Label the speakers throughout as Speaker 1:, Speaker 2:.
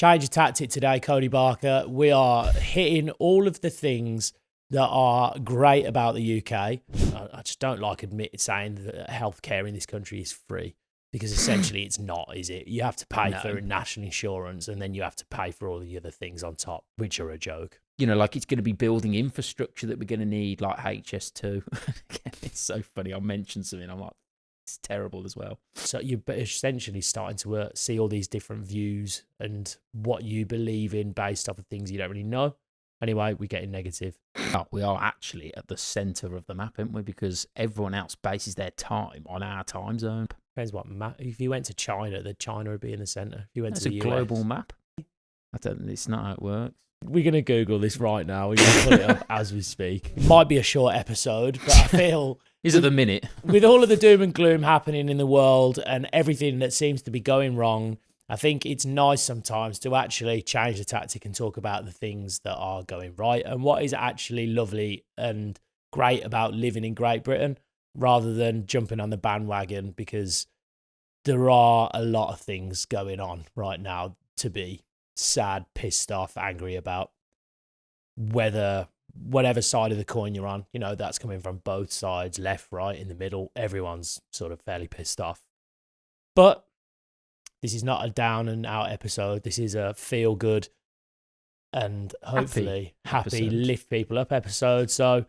Speaker 1: Change of tactic today, Cody Barker. We are hitting all of the things that are great about the UK. I just don't like saying that healthcare in this country is free, because essentially it's not, is it? You have to pay for national insurance, and then you have to pay for all the other things on top, which are a joke.
Speaker 2: You know, like it's going to be building infrastructure that we're going to need, like HS2. It's so funny. I'll mention something. I'm like, it's terrible as well.
Speaker 1: So you're essentially starting to see all these different views and what you believe in based off of things you don't really know. Anyway, we're getting negative.
Speaker 2: Oh, we are actually at the centre of the map, aren't we? Because everyone else bases their time on our time zone.
Speaker 1: Depends what map. If you went to China, then China would be in the centre. If you went to the US,
Speaker 2: global map. It's not how it works.
Speaker 1: We're going to Google this right now. We're going to put it up as we speak. It might be a short episode, but I feel...
Speaker 2: Is it the minute?
Speaker 1: With all of the doom and gloom happening in the world and everything that seems to be going wrong, I think it's nice sometimes to actually change the tactic and talk about the things that are going right and what is actually lovely and great about living in Great Britain, rather than jumping on the bandwagon, because there are a lot of things going on right now to be sad, pissed off, angry about. Whatever side of the coin you're on, you know, that's coming from both sides, left, right, in the middle. Everyone's sort of fairly pissed off. But this is not a down and out episode. This is a feel good and hopefully happy lift people up episode. So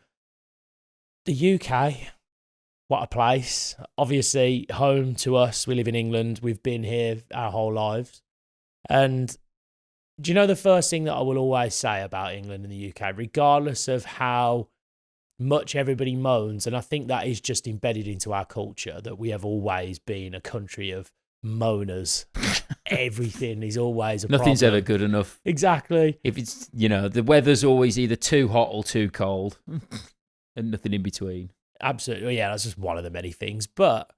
Speaker 1: the UK, what a place. Obviously home to us. We live in England. We've been here our whole lives. And do you know the first thing that I will always say about England and the UK, regardless of how much everybody moans, and I think that is just embedded into our culture, that we have always been a country of moaners. Everything is always a
Speaker 2: Nothing's
Speaker 1: problem.
Speaker 2: ever good enough.
Speaker 1: Exactly.
Speaker 2: If it's, you know, the weather's always either too hot or too cold and nothing in between.
Speaker 1: Absolutely. Yeah, that's just one of the many things. But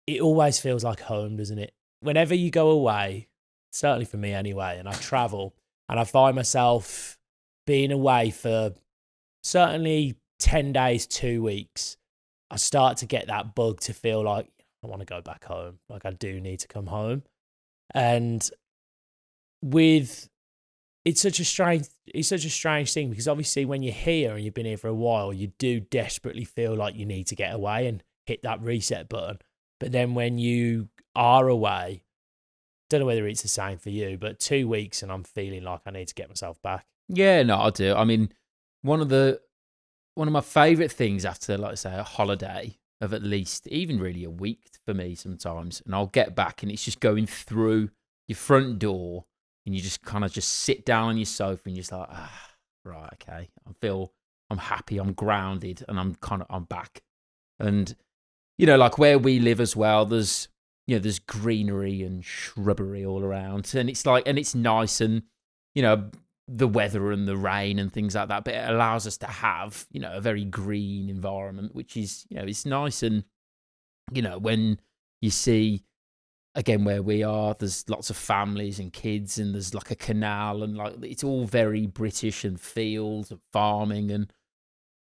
Speaker 1: it always feels like home, doesn't it? Whenever you go away, certainly for me anyway, and I travel and I find myself being away for certainly 10 days, 2 weeks, I start to get that bug to feel like I want to go back home. Like I do need to come home. And it's such a strange thing, because obviously when you're here and you've been here for a while, you do desperately feel like you need to get away and hit that reset button. But then when you are away, don't know whether it's the same for you, but 2 weeks and I'm feeling like I need to get myself back.
Speaker 2: Yeah, no, I do. I mean, one of my favourite things after, like I say, a holiday of at least even really a week for me sometimes, and I'll get back and it's just going through your front door and you just kind of just sit down on your sofa and you're just like, right, okay, I'm happy, I'm grounded, and I'm back. And, you know, like where we live as well, there's greenery and shrubbery all around, and it's nice, and, you know, the weather and the rain and things like that, but it allows us to have, you know, a very green environment, which is, you know, it's nice. And, you know, when you see, again, where we are, there's lots of families and kids, and there's like a canal, and like it's all very British, and fields and farming, and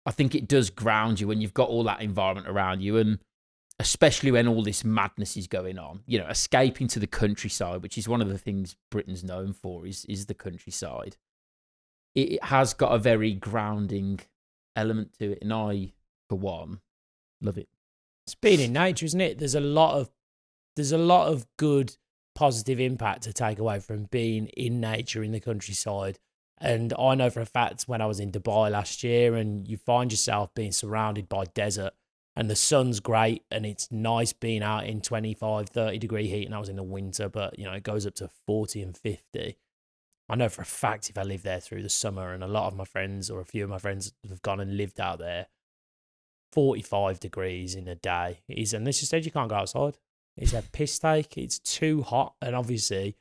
Speaker 2: I think it does ground you when you've got all that environment around you. And especially when all this madness is going on, you know, escaping to the countryside, which is one of the things Britain's known for, is the countryside. It has got a very grounding element to it, and I, for one, love it.
Speaker 1: It's being in nature, isn't it? There's a lot of good, positive impact to take away from being in nature in the countryside. And I know for a fact, when I was in Dubai last year, and you find yourself being surrounded by desert, and the sun's great, and it's nice being out in 25, 30 degree heat, and I was in the winter, but, you know, it goes up to 40 and 50. I know for a fact if I live there through the summer, and a lot of my friends, or a few of my friends, have gone and lived out there, 45 degrees in a day and this just said you can't go outside. It's a piss take. It's too hot. And obviously,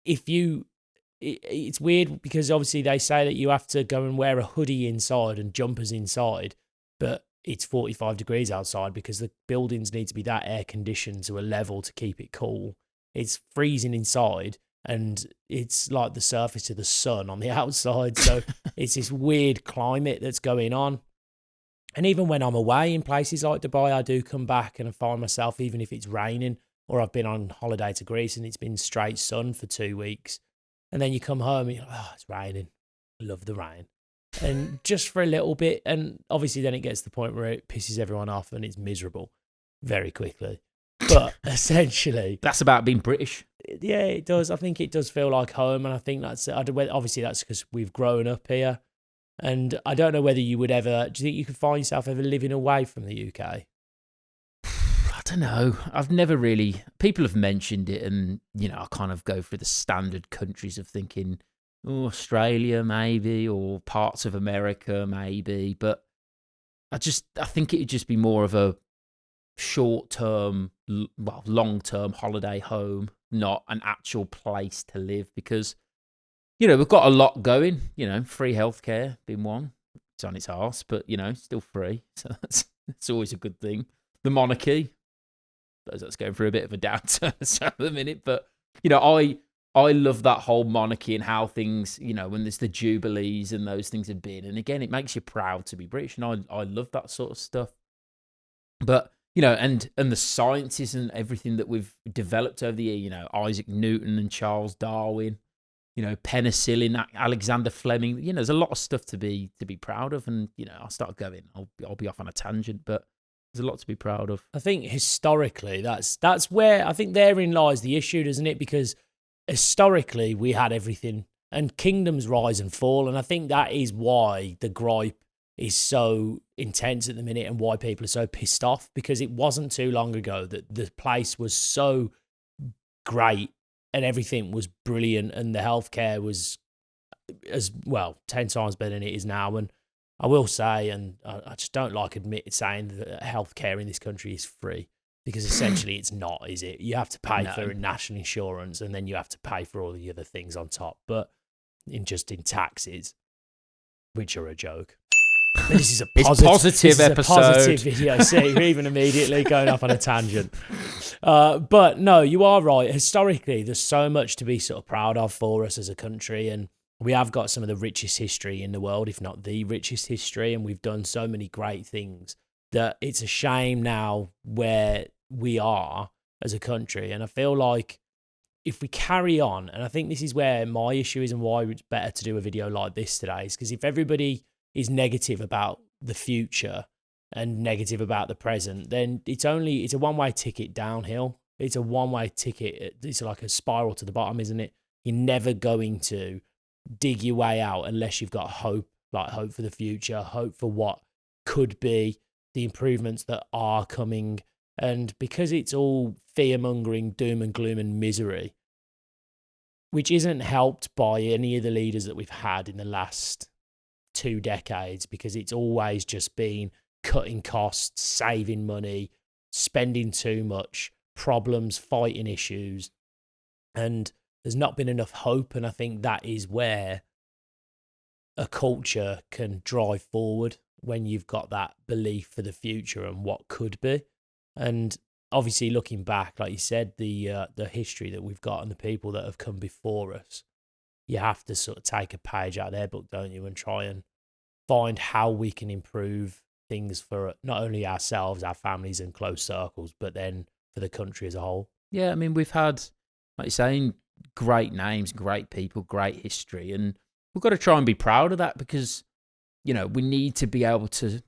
Speaker 1: it's weird, because obviously they say that you have to go and wear a hoodie inside and jumpers inside, but it's 45 degrees outside because the buildings need to be that air conditioned to a level to keep it cool. It's freezing inside, and it's like the surface of the sun on the outside. So it's this weird climate that's going on. And even when I'm away in places like Dubai, I do come back and I find myself, even if it's raining, or I've been on holiday to Greece and it's been straight sun for 2 weeks. And then you come home and you're like, oh, it's raining. I love the rain. And just for a little bit. And obviously then it gets to the point where it pisses everyone off and it's miserable very quickly. But essentially,
Speaker 2: That's about being British.
Speaker 1: yeah, it does. I think it does feel like home. And I think obviously that's because we've grown up here. And I don't know whether you would ever, do you think you could find yourself ever living away from the UK?
Speaker 2: I don't know. I've never really. People have mentioned it, and I kind of go through the standard countries of thinking, oh, Australia maybe, or parts of America maybe. But I think it'd just be more of a short-term, long-term holiday home, not an actual place to live, because we've got a lot going. Free healthcare being one. It's on its arse, but still free, so that's always a good thing. The monarchy, that's going through a bit of a downturn at the minute, but I love that whole monarchy and how things, when there's the jubilees and those things have been, and again, it makes you proud to be British, and I love that sort of stuff. But and the sciences and everything that we've developed over the year, Isaac Newton and Charles Darwin, Penicillin, Alexander Fleming, there's a lot of stuff to be proud of, and I'll start going. I'll be off on a tangent, but there's a lot to be proud of.
Speaker 1: I think historically, that's where I think therein lies the issue, doesn't it? Because historically, we had everything, and kingdoms rise and fall, and I think that is why the gripe is so intense at the minute, and why people are so pissed off, because it wasn't too long ago that the place was so great and everything was brilliant, and the healthcare was as well 10 times better than it is now. And I will say, and I just don't like saying that healthcare in this country is free, because essentially it's not, is it? You have to pay for national insurance, and then you have to pay for all the other things on top, but in taxes, which are a joke. This is a positive episode. A positive video. See, we're even immediately going off on a tangent. But no, you are right. Historically, there's so much to be sort of proud of for us as a country, and we have got some of the richest history in the world, if not the richest history, and we've done so many great things that it's a shame now where we are as a country. And I feel like if we carry on, and I think this is where my issue is and why it's better to do a video like this today, is because if everybody is negative about the future and negative about the present, then it's a one-way ticket downhill. It's a one-way ticket. It's like a spiral to the bottom, isn't it? You're never going to dig your way out unless you've got hope, like hope for the future, hope for what could be, the improvements that are coming. And because it's all fear-mongering, doom and gloom and misery, which isn't helped by any of the leaders that we've had in the last 2 decades, because it's always just been cutting costs, saving money, spending too much, problems, fighting issues, and there's not been enough hope. And I think that is where a culture can drive forward, when you've got that belief for the future and what could be. And obviously looking back, like you said, the history that we've got and the people that have come before us, you have to sort of take a page out of their book, don't you, and try and find how we can improve things for not only ourselves, our families and close circles, but then for the country as a whole.
Speaker 2: Yeah, I mean, we've had, like you're saying, great names, great people, great history, and we've got to try and be proud of that, because, we need to be able to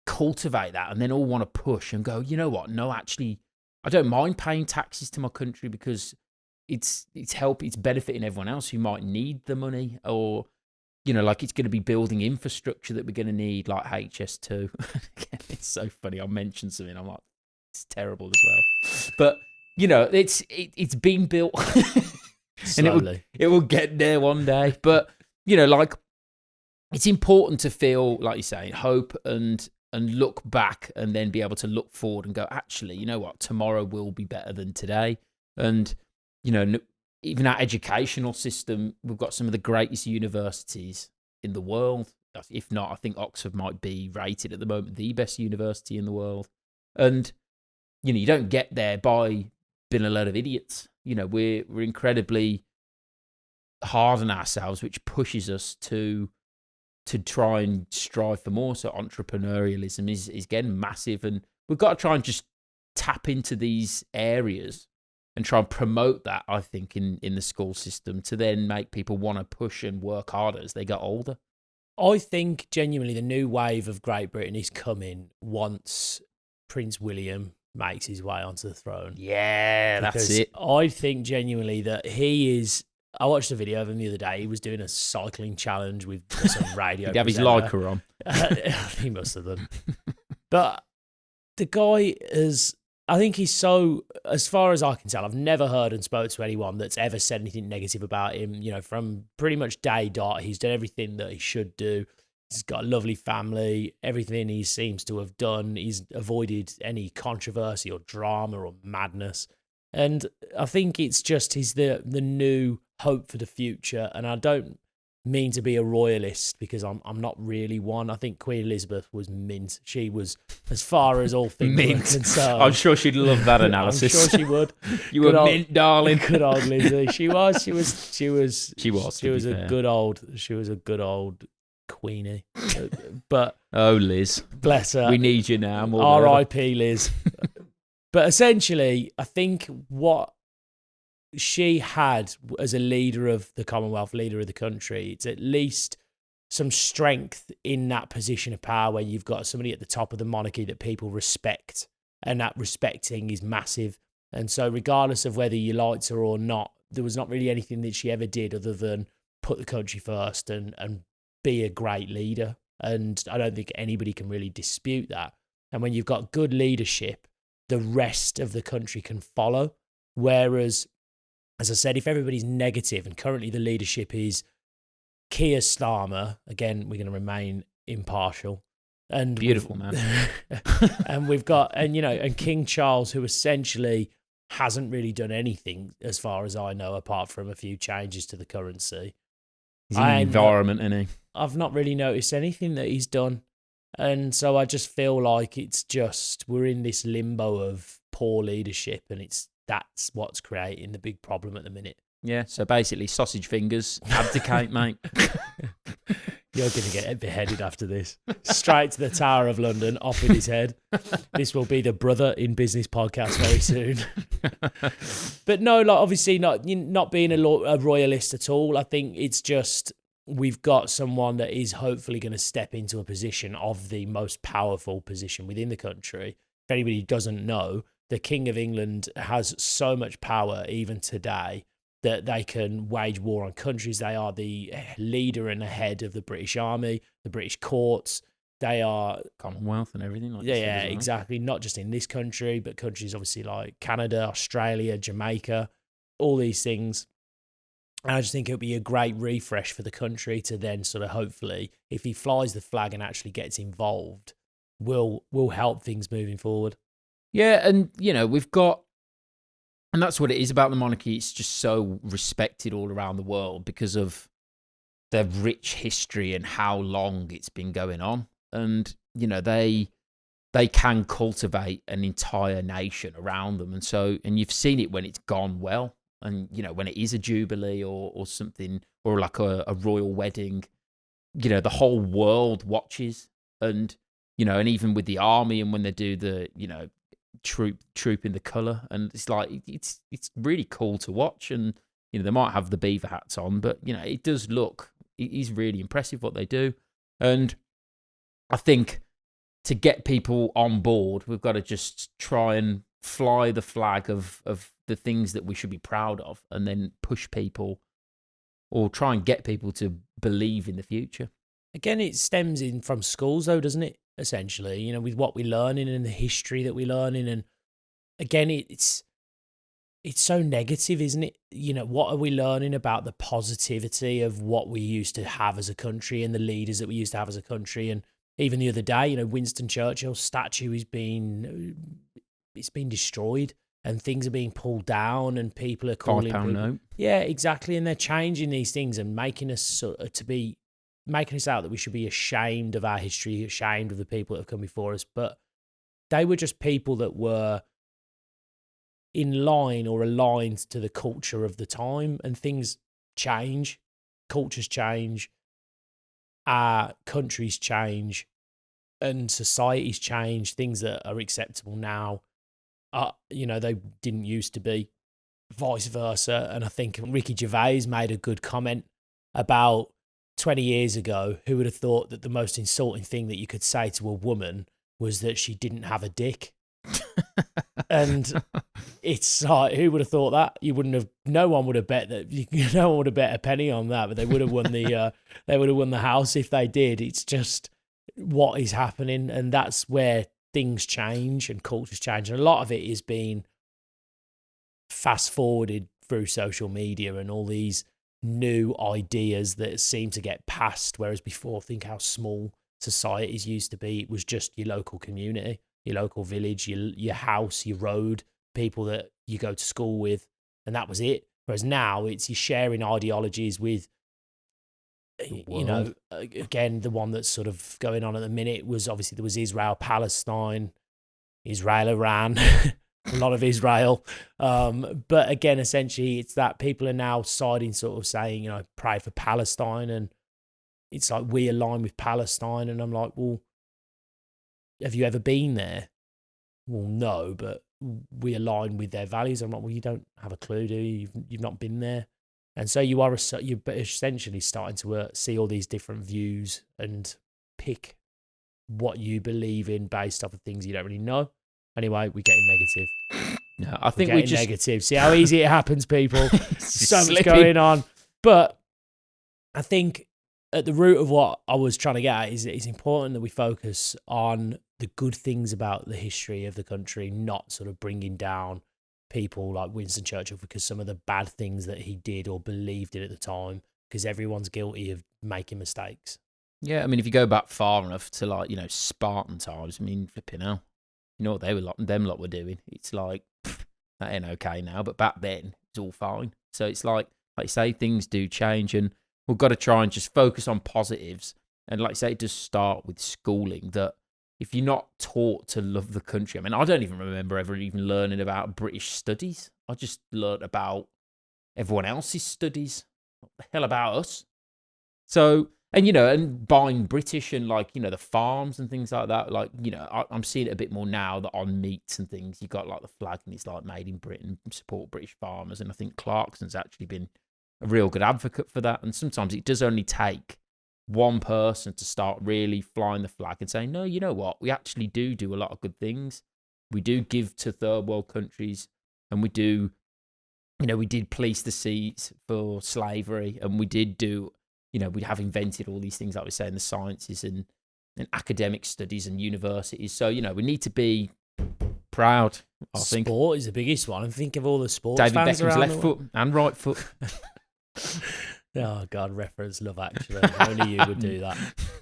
Speaker 2: cultivate that and then all want to push and go, you know what? No, actually, I don't mind paying taxes to my country, because it's benefiting everyone else who might need the money, or like it's going to be building infrastructure that we're going to need, like HS2. It's so funny. I mentioned something, I'm like, it's terrible as well. But it's being built,
Speaker 1: Slowly.
Speaker 2: and it will get there one day. But like, it's important to feel, like you're saying, hope and look back, and then be able to look forward and go, actually, you know what? Tomorrow will be better than today. And even our educational system, we've got some of the greatest universities in the world. If not, I think Oxford might be rated at the moment the best university in the world. And, you don't get there by being a load of idiots. We're incredibly hard on ourselves, which pushes us to try and strive for more. So entrepreneurialism is getting massive, and we've got to try and just tap into these areas and try and promote that, I think, in the school system to then make people want to push and work harder as they get older.
Speaker 1: I think genuinely the new wave of Great Britain is coming once Prince William makes his way onto the throne.
Speaker 2: Yeah, that's it.
Speaker 1: I think genuinely that he is. I watched a video of him the other day. He was doing a cycling challenge with some radio.
Speaker 2: He'd have his
Speaker 1: presenter.
Speaker 2: Leica on.
Speaker 1: He must have done. But the guy is. I think he's so, as far as I can tell, I've never heard and spoke to anyone that's ever said anything negative about him. You know, from pretty much day dot, he's done everything that he should do. He's got a lovely family. Everything he seems to have done, he's avoided any controversy or drama or madness. And I think it's just he's the new hope for the future. And I don't mean to be a royalist because I'm not really one. I think Queen Elizabeth was mint. She was, as far as all things were concerned.
Speaker 2: I'm sure she'd love that analysis.
Speaker 1: I'm sure she would.
Speaker 2: You were mint, darling.
Speaker 1: Good old Lizzie. She was
Speaker 2: a
Speaker 1: good old Queenie. But
Speaker 2: oh, Liz,
Speaker 1: bless her.
Speaker 2: We need you now.
Speaker 1: R.I.P. Liz. But essentially, I think what she had as a leader of the Commonwealth, leader of the country, it's at least some strength in that position of power where you've got somebody at the top of the monarchy that people respect, and that respecting is massive. And so regardless of whether you liked her or not, there was not really anything that she ever did other than put the country first and be a great leader. And I don't think anybody can really dispute that. And when you've got good leadership, the rest of the country can follow. Whereas, as I said, if everybody's negative, and currently the leadership is Keir Starmer, again, we're going to remain impartial. And
Speaker 2: beautiful man.
Speaker 1: And we've got, and King Charles, who essentially hasn't really done anything, as far as I know, apart from a few changes to the currency.
Speaker 2: He's in the environment, isn't he?
Speaker 1: I've not really noticed anything that he's done. And so I just feel like it's just, we're in this limbo of poor leadership, and that's what's creating the big problem at the minute.
Speaker 2: Yeah, so basically sausage fingers, abdicate, mate.
Speaker 1: You're going to get beheaded after this. Straight to the Tower of London, off with his head. This will be the Brother in Business podcast very soon. But no, like obviously not being a royalist at all. I think it's just we've got someone that is hopefully going to step into a position of the most powerful position within the country. If anybody doesn't know, the King of England has so much power even today that they can wage war on countries. They are the leader and the head of the British Army, the British courts. They are
Speaker 2: Commonwealth and everything like that.
Speaker 1: Yeah, exactly. Not just in this country, but countries obviously like Canada, Australia, Jamaica, all these things. And I just think it'll be a great refresh for the country to then sort of hopefully, if he flies the flag and actually gets involved, will help things moving forward.
Speaker 2: Yeah, and we've got, and that's what it is about the monarchy. It's just so respected all around the world because of their rich history and how long it's been going on. And, they can cultivate an entire nation around them. And you've seen it when it's gone well. And, when it is a jubilee or something, or like a royal wedding, the whole world watches. And, and even with the army and when they do the, troop in the colour, and it's like it's really cool to watch. And they might have the beaver hats on, but it does look, it is really impressive what they do. And I think to get people on board, we've got to just try and fly the flag of the things that we should be proud of, and then push people or try and get people to believe in the future.
Speaker 1: Again, it stems in from schools though, doesn't it? Essentially, with what we're learning and the history that we're learning. And again, it's so negative, isn't it? What are we learning about the positivity of what we used to have as a country and the leaders that we used to have as a country? And even the other day, Winston Churchill's statue it's been destroyed and things are being pulled down and people are calling
Speaker 2: £5 note.
Speaker 1: Yeah, exactly. And they're changing these things and making us out that we should be ashamed of our history, ashamed of the people that have come before us. But they were just people that were in line or aligned to the culture of the time, and things change, cultures change, our countries change, and societies change. Things that are acceptable now, they didn't used to be. vice versa. And I think Ricky Gervais made a good comment about 20 years ago. Who would have thought that the most insulting thing that you could say to a woman was that she didn't have a dick? And it's like, who would have thought that? You wouldn't have. No one would have bet that. No one would have bet a penny on that. But they would have won the. They would have won the house if they did. It's just what is happening, and that's where things change and cultures change. And a lot of it is being fast forwarded through social media and all these new ideas that seem to get passed. Whereas before, think how small societies used to be. It was just your local community, your local village, your house, your road, people that you go to school with, and that was it. Whereas now it's you're sharing ideologies with, you know, again, the one that's sort of going on at the minute was obviously there was Israel, Palestine, Israel, Iran, a lot of Israel. But again, essentially it's that people are now siding, sort of saying, you know, pray for Palestine. And it's like, we align with Palestine. And I'm like, well, have you ever been there? Well, no, but we align with their values. I'm like, well, you don't have a clue, do you? You've not been there. And so you're essentially starting to see all these different views and pick what you believe in based off of things you don't really know. Anyway, we're getting negative.
Speaker 2: No, I think we're just
Speaker 1: negative. See how easy it happens, people. So much
Speaker 2: slipping.
Speaker 1: going on. But I think at the root of what I was trying to get at is it's important that we focus on the good things about the history of the country, not sort of bringing down people like Winston Churchill because some of the bad things that he did or believed in at the time, because everyone's guilty of making mistakes.
Speaker 2: Yeah, I mean, if you go back far enough to, like, you know, Spartan times, I mean, flipping hell. You know what them lot were doing? It's like, that ain't okay now, but back then, it's all fine. So it's like you say, things do change, and we've got to try and just focus on positives. And like you say, it does start with schooling, that if you're not taught to love the country, I mean, I don't even remember ever even learning about British studies. I just learned about everyone else's studies. What the hell about us? So, and, you know, and buying British and, like, you know, the farms and things like that. Like, you know, I'm seeing it a bit more now that on meats and things, you got like the flag and it's like made in Britain, support British farmers. And I think Clarkson's actually been a real good advocate for that. And sometimes it does only take one person to start really flying the flag and saying, no, you know what? We actually do a lot of good things. We do give to third world countries, and we do, you know, we did police the seas for slavery, and we did do, you know, we have invented all these things, like we say, in the sciences and academic studies and universities. So, you know, we need to be proud. I think
Speaker 1: Sport is the biggest one. And think of all the sports
Speaker 2: David
Speaker 1: fans
Speaker 2: Beckham's
Speaker 1: around
Speaker 2: left foot and right foot.
Speaker 1: Oh, God, reference Love Actually. Only you would do that.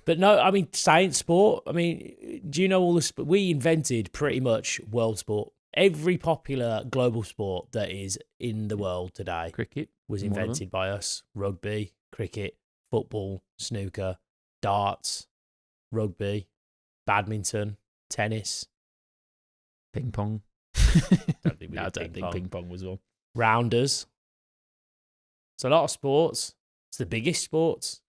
Speaker 1: But no, I mean, saying sport, I mean, do you know all the we invented pretty much world sport. Every popular global sport that is in the world today
Speaker 2: Cricket
Speaker 1: was invented by us. Rugby, cricket, football, snooker, darts, rugby, badminton, tennis.
Speaker 2: Ping pong.
Speaker 1: I don't
Speaker 2: think ping pong was one.
Speaker 1: Rounders. It's a lot of sports. It's the biggest sports.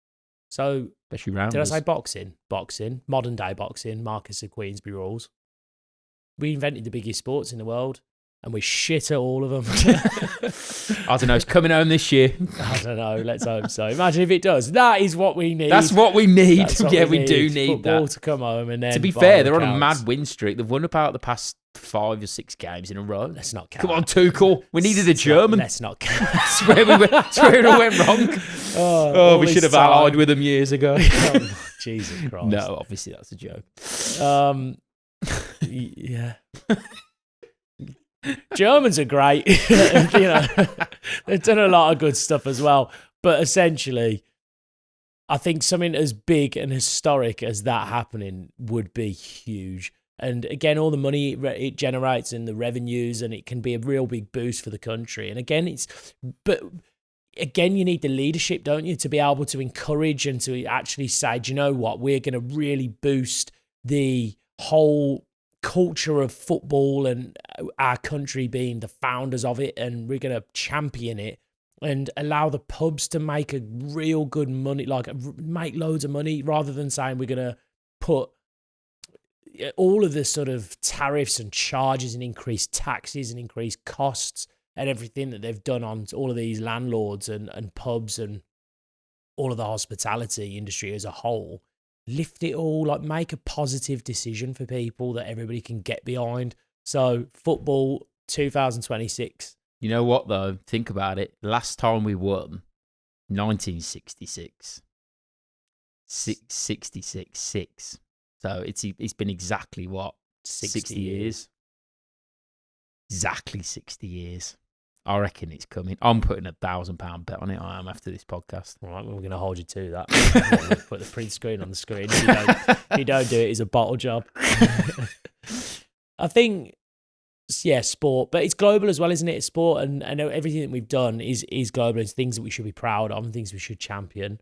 Speaker 1: So,
Speaker 2: especially rounders.
Speaker 1: Did I say boxing? Boxing. Modern day boxing. Marcus of Queensberry rules. We invented the biggest sports in the world, and we shit at all of them.
Speaker 2: I don't know. It's coming home this year.
Speaker 1: I don't know. Let's hope so. Imagine if it does. That is what we need.
Speaker 2: That's what we need.
Speaker 1: What
Speaker 2: we do need
Speaker 1: football
Speaker 2: that
Speaker 1: to come home. And then,
Speaker 2: to be fair, they're on a mad win streak. They've won about the past 5 or 6 games in a row.
Speaker 1: Let's not count.
Speaker 2: Come on, Tuchel. We needed a German.
Speaker 1: Let's not count.
Speaker 2: That's where it all went wrong. Oh, we should have allied with them years ago.
Speaker 1: Oh, Jesus Christ.
Speaker 2: No, obviously that's a joke.
Speaker 1: Yeah. Germans are great. You know, they've done a lot of good stuff as well. But essentially, I think something as big and historic as that happening would be huge. And again, all the money it generates and the revenues, and it can be a real big boost for the country. And again, you need the leadership, don't you, to be able to encourage and to actually say, do you know what, we're going to really boost the whole culture of football and our country being the founders of it, and we're going to champion it and allow the pubs to make a real good money, like make loads of money, rather than saying we're going to put all of the sort of tariffs and charges and increased taxes and increased costs and everything that they've done on all of these landlords and pubs and all of the hospitality industry as a whole, lift it all, like make a positive decision for people that everybody can get behind. So football 2026.
Speaker 2: You know what though? Think about it. Last time we won, 1966. 6. So it's been exactly what? 60 years. Exactly 60 years. I reckon it's coming. I'm putting £1,000 bet on it. I am after this podcast.
Speaker 1: All right, well, we're going to hold you to that. We'll put the print screen on the screen. If you don't do it, it's a bottle job. I think, yeah, sport, but it's global as well, isn't it? It's sport, and everything that we've done is global. It's things that we should be proud of and things we should champion.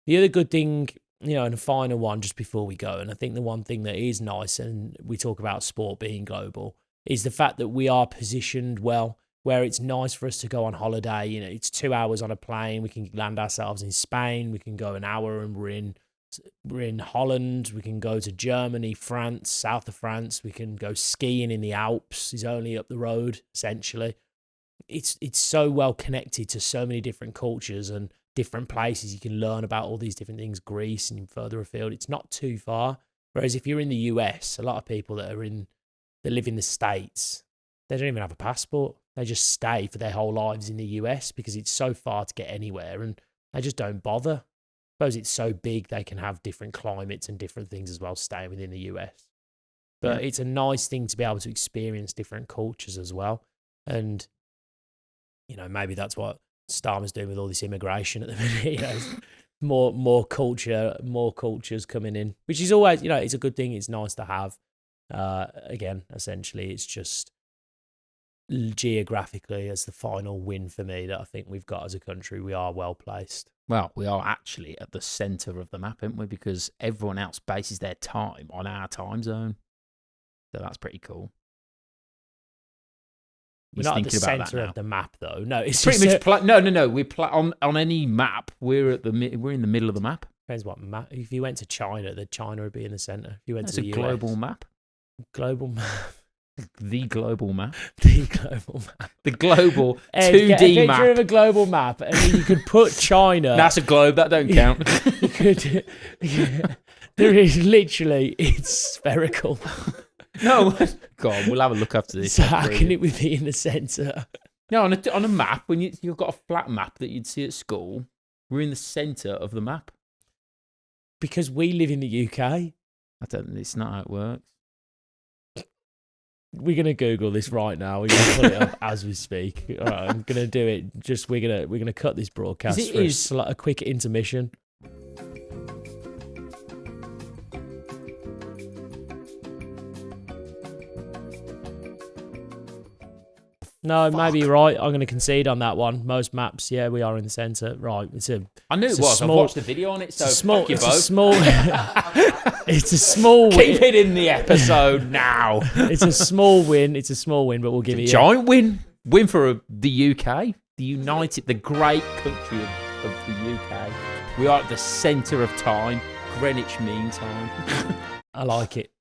Speaker 1: The other good thing, and the final one just before we go, and I think the one thing that is nice, and we talk about sport being global, is the fact that we are positioned well, where it's nice for us to go on holiday. It's 2 hours on a plane. We can land ourselves in Spain. We can go an hour and we're in Holland. We can go to Germany, France, south of France. We can go skiing in the Alps. It's only up the road, essentially. It's so well connected to so many different cultures and different places. You can learn about all these different things, Greece and further afield. It's not too far. Whereas if you're in the US, a lot of people that live in the States, they don't even have a passport. They just stay for their whole lives in the US because it's so far to get anywhere, and they just don't bother. I suppose it's so big they can have different climates and different things as well staying within the US. But It's a nice thing to be able to experience different cultures as well. And, maybe that's what Starmer's doing with all this immigration at the minute. More cultures coming in, which is always, it's a good thing. It's nice to have. Again, essentially, it's just geographically as the final win for me that I think we've got as a country. We are well placed.
Speaker 2: Well, we are actually at the centre of the map, aren't we? Because everyone else bases their time on our time zone. So that's pretty cool.
Speaker 1: We're not at the centre of the map, though. No, it's
Speaker 2: pretty much. No. We on any map. We're in the middle of the map.
Speaker 1: Depends what map. If you went to China, China would be in the centre. If you went to the US,
Speaker 2: global map.
Speaker 1: Global map.
Speaker 2: The global map.
Speaker 1: The global map.
Speaker 2: The global 2D map.
Speaker 1: Get a picture of a global map, and then you could put China.
Speaker 2: That's a globe. That don't count.
Speaker 1: You could. There is literally, it's spherical.
Speaker 2: No, go on. We'll have a look after this.
Speaker 1: So how can it be in the centre?
Speaker 2: No, on a map, when you've got a flat map that you'd see at school, we're in the centre of the map.
Speaker 1: Because we live in the UK.
Speaker 2: It's not how it works.
Speaker 1: We're gonna Google this right now. We're gonna put it up as we speak. All right, I'm gonna do it. We're gonna cut this broadcast for a quick intermission. No, maybe you're right. I'm going to concede on that one. Most maps, yeah, we are in the centre. Right,
Speaker 2: I knew it was. I've watched the video on it, so fuck you both.
Speaker 1: It's a small win.
Speaker 2: Keep it in the episode now.
Speaker 1: It's a small win. But we'll give it a
Speaker 2: giant win. Win for the UK, the great country of the UK. We are at the centre of time, Greenwich Mean Time.
Speaker 1: I like it.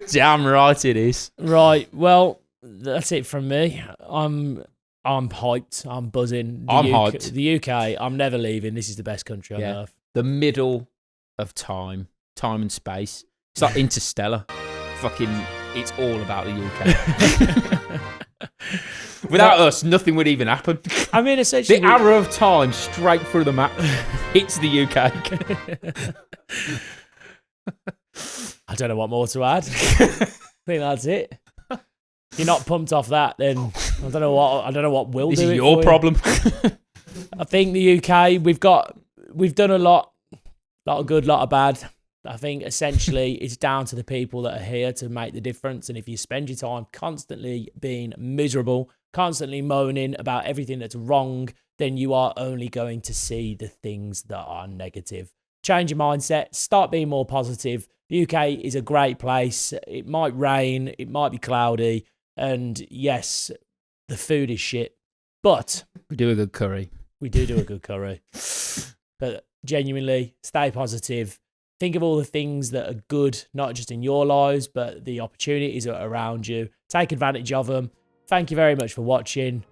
Speaker 2: Damn right it is.
Speaker 1: Right, well, that's it from me. I'm hyped. I'm buzzing.
Speaker 2: I'm hyped.
Speaker 1: The UK, I'm never leaving. This is the best country on earth.
Speaker 2: The middle of time and space. It's like Interstellar. It's all about the UK. Without us, nothing would even happen.
Speaker 1: I mean, essentially,
Speaker 2: the arrow of time straight through the map. It's the UK.
Speaker 1: I don't know what more to add. I think that's it. If you're not pumped off that, then I don't know what will
Speaker 2: this
Speaker 1: do
Speaker 2: is
Speaker 1: it
Speaker 2: your
Speaker 1: for
Speaker 2: problem.
Speaker 1: I think the UK, we've done a lot of good, lot of bad. I think essentially it's down to the people that are here to make the difference. And if you spend your time constantly being miserable, constantly moaning about everything that's wrong, then you are only going to see the things that are negative. Change your mindset, start being more positive. The UK is a great place. It might rain, it might be cloudy, and yes, the food is shit, but
Speaker 2: we do a good curry.
Speaker 1: We do a good curry. But genuinely, stay positive. Think of all the things that are good, not just in your lives, but the opportunities that are around you. Take advantage of them. Thank you very much for watching.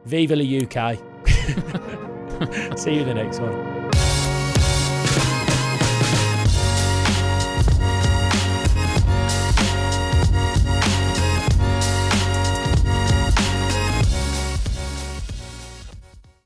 Speaker 1: Viva la UK. See you in the next one.